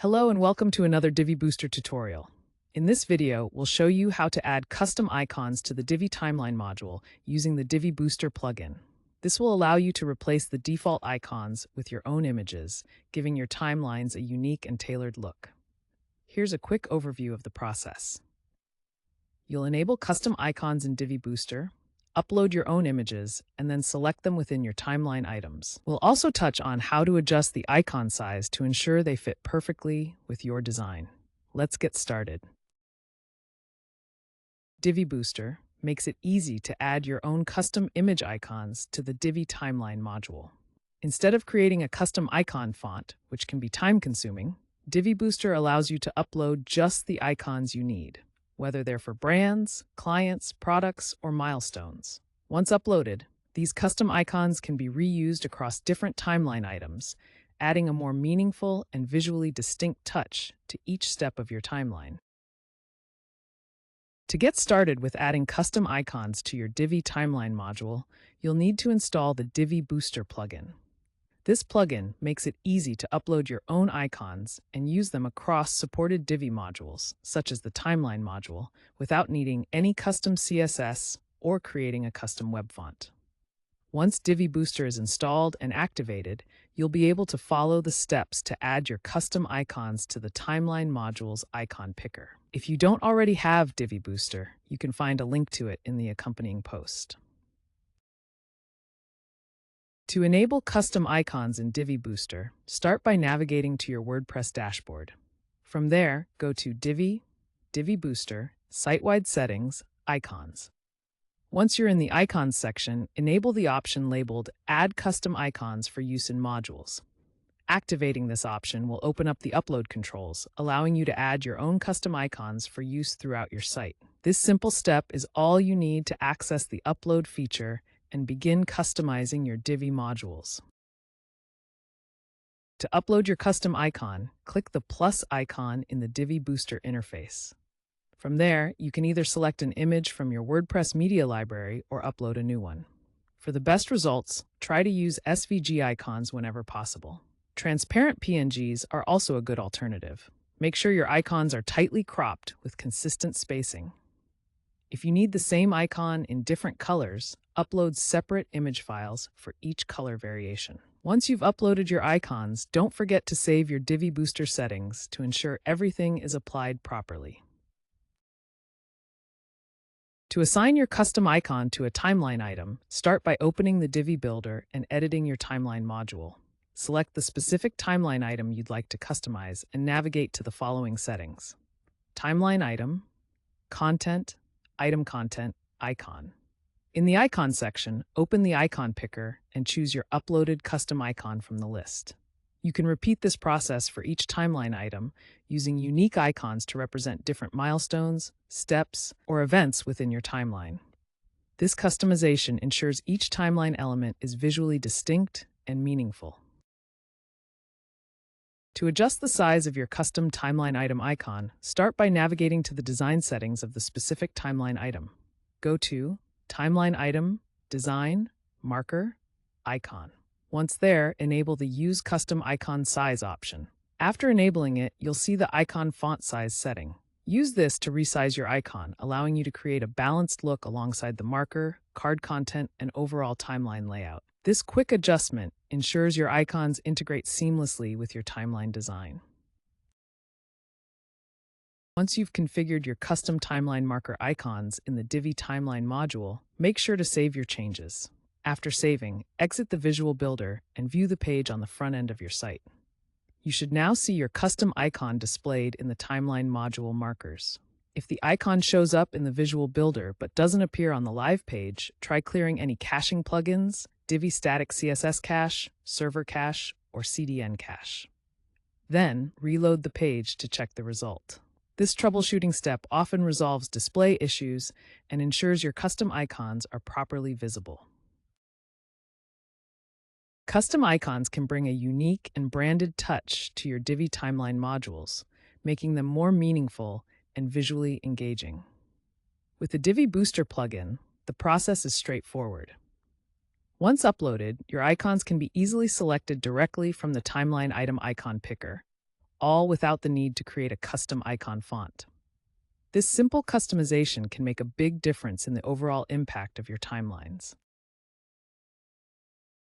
Hello and welcome to another Divi Booster tutorial. In this video, we'll show you how to add custom icons to the Divi Timeline module using the Divi Booster plugin. This will allow you to replace the default icons with your own images, giving your timelines a unique and tailored look. Here's a quick overview of the process. You'll enable custom icons in Divi Booster, upload your own images, and then select them within your timeline items. We'll also touch on how to adjust the icon size to ensure they fit perfectly with your design. Let's get started. Divi Booster makes it easy to add your own custom image icons to the Divi Timeline module. Instead of creating a custom icon font, which can be time-consuming, Divi Booster allows you to upload just the icons you need, whether they're for brands, clients, products, or milestones. Once uploaded, these custom icons can be reused across different timeline items, adding a more meaningful and visually distinct touch to each step of your timeline. To get started with adding custom icons to your Divi Timeline module, you'll need to install the Divi Booster plugin. This plugin makes it easy to upload your own icons and use them across supported Divi modules, such as the Timeline module, without needing any custom CSS or creating a custom web font. Once Divi Booster is installed and activated, you'll be able to follow the steps to add your custom icons to the Timeline module's icon picker. If you don't already have Divi Booster, you can find a link to it in the accompanying post. To enable custom icons in Divi Booster, start by navigating to your WordPress dashboard. From there, go to Divi, Divi Booster, Site-Wide Settings, Icons. Once you're in the Icons section, enable the option labeled Add Custom Icons for use in modules. Activating this option will open up the upload controls, allowing you to add your own custom icons for use throughout your site. This simple step is all you need to access the upload feature and begin customizing your Divi modules. To upload your custom icon, click the plus icon in the Divi Booster interface. From there, you can either select an image from your WordPress media library or upload a new one. For the best results, try to use SVG icons whenever possible. Transparent PNGs are also a good alternative. Make sure your icons are tightly cropped with consistent spacing. If you need the same icon in different colors, upload separate image files for each color variation. Once you've uploaded your icons, don't forget to save your Divi Booster settings to ensure everything is applied properly. To assign your custom icon to a timeline item, start by opening the Divi Builder and editing your timeline module. Select the specific timeline item you'd like to customize and navigate to the following settings: Timeline Item, Content, Item Content, Icon. In the Icon section, open the icon picker and choose your uploaded custom icon from the list. You can repeat this process for each timeline item using unique icons to represent different milestones, steps, or events within your timeline. This customization ensures each timeline element is visually distinct and meaningful. To adjust the size of your custom timeline item icon, start by navigating to the design settings of the specific timeline item. Go to Timeline Item, Design, Marker, Icon. Once there, enable the Use Custom Icon Size option. After enabling it, you'll see the icon font size setting. Use this to resize your icon, allowing you to create a balanced look alongside the marker, card content, and overall timeline layout. This quick adjustment ensures your icons integrate seamlessly with your timeline design. Once you've configured your custom timeline marker icons in the Divi Timeline module, make sure to save your changes. After saving, exit the Visual Builder and view the page on the front end of your site. You should now see your custom icon displayed in the Timeline module markers. If the icon shows up in the Visual Builder but doesn't appear on the live page, try clearing any caching plugins, Divi Static CSS Cache, Server Cache, or CDN Cache. Then, reload the page to check the result. This troubleshooting step often resolves display issues and ensures your custom icons are properly visible. Custom icons can bring a unique and branded touch to your Divi Timeline modules, making them more meaningful and visually engaging. With the Divi Booster plugin, the process is straightforward. Once uploaded, your icons can be easily selected directly from the Timeline Item icon picker, all without the need to create a custom icon font. This simple customization can make a big difference in the overall impact of your timelines.